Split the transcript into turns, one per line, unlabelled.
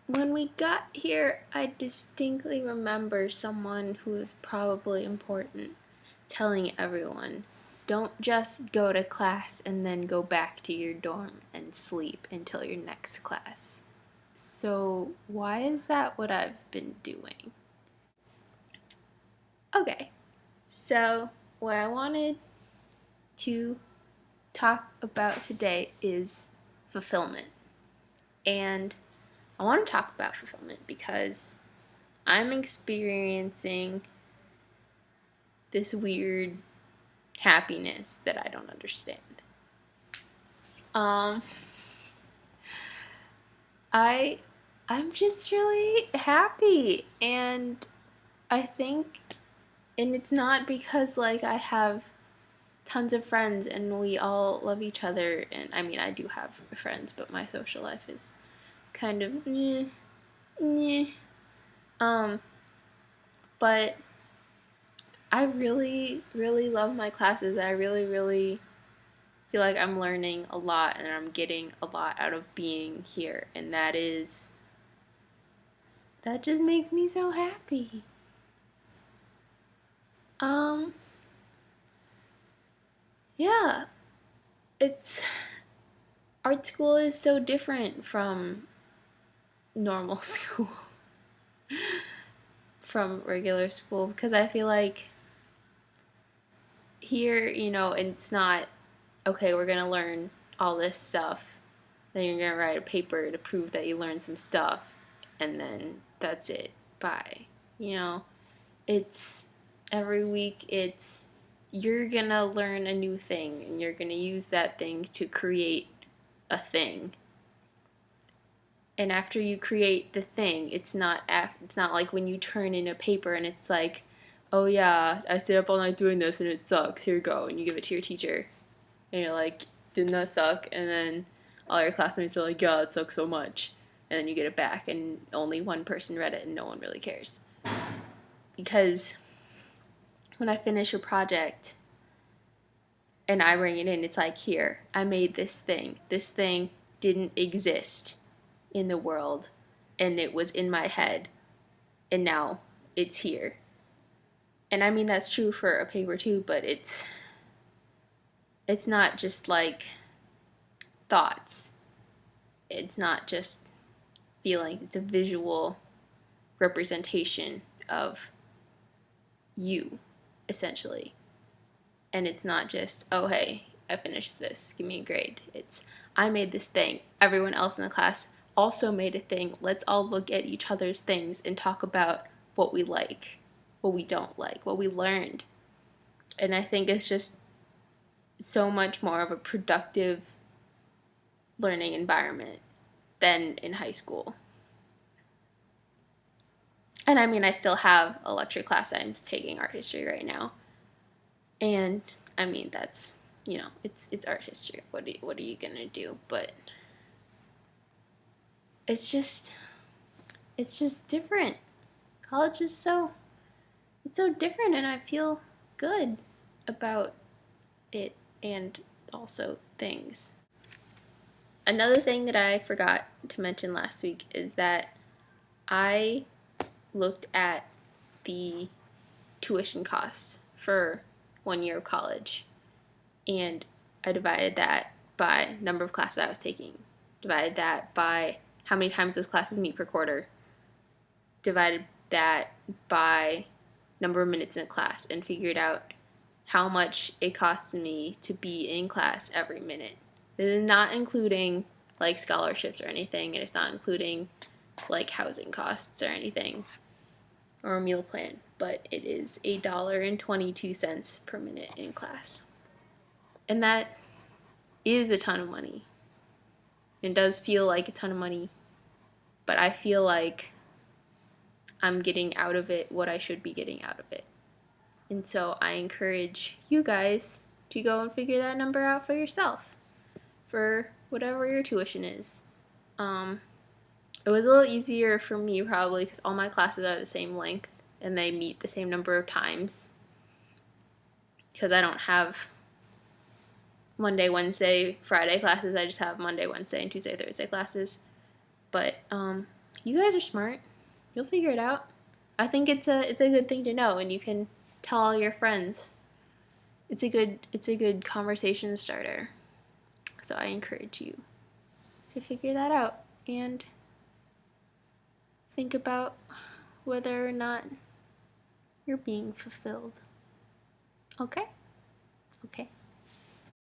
when we got here, I distinctly remember someone who was probably important telling everyone, don't just go to class and then go back to your dorm and sleep until your next class. So, why is that what I've been doing? Okay, so what I wanted to talk about today is fulfillment. And I want to talk about fulfillment because I'm experiencing this weird happiness that I don't understand. Um I I'm just really happy, and I think, and it's not because like I have tons of friends and we all love each other, and I mean I do have friends, but my social life is kind of meh. Um but I really really love my classes. I really feel like I'm learning a lot and I'm getting a lot out of being here, and that just makes me so happy. Um yeah, it's art school is so different from normal school, from regular school, because I feel like here, it's not okay, we're going to learn all this stuff. Then you're going to write a paper to prove that you learned some stuff, and then that's it. Bye. You know, it's every week, it's you're going to learn a new thing, and you're going to use that thing to create a thing. And after you create the thing, it's not like when you turn in a paper and it's like, oh yeah, I stayed up all night doing this and it sucks. Here you go, and you give it to your teacher, and you're like, didn't that suck? And then all your classmates are like, yeah, it sucks so much. And then you get it back, and only one person read it, and no one really cares. Because when I finish a project and I bring it in, it's like, here, I made this thing. This thing didn't exist in the world, and it was in my head, and now it's here. And I mean, that's true for a paper too, but it's not just like thoughts. It's not just feelings. It's a visual representation of you, essentially. And it's not just, oh, hey, I finished this, give me a grade. It's, I made this thing. Everyone else in the class also made a thing. Let's all look at each other's things and talk about what we like, what we don't like, what we learned. And I think it's just so much more of a productive learning environment than in high school. And I mean, I still have a lecture class. I'm taking art history right now. And I mean, that's, it's art history. What are you going to do? But it's just different. College is it's so different, and I feel good about it, and also things. Another thing that I forgot to mention last week is that I looked at the tuition costs for 1 year of college, and I divided that by number of classes I was taking, divided that by how many times those classes meet per quarter, divided that by number of minutes in a class, and figured out how much it costs me to be in class every minute. This is not including like scholarships or anything, and it's not including like housing costs or anything, or a meal plan, but it is $1.22 per minute in class. And that is a ton of money. It does feel like a ton of money, but I feel like I'm getting out of it what I should be getting out of it. And so I encourage you guys to go and figure that number out for yourself, for whatever your tuition is. It was a little easier for me probably because all my classes are the same length and they meet the same number of times, because I don't have Monday, Wednesday, Friday classes. I just have Monday, Wednesday, and Tuesday, Thursday classes. But you guys are smart. You'll figure it out. I think it's a good thing to know, and you can tell all your friends. It's a good conversation starter. So I encourage you to figure that out and think about whether or not you're being fulfilled. Okay? Okay.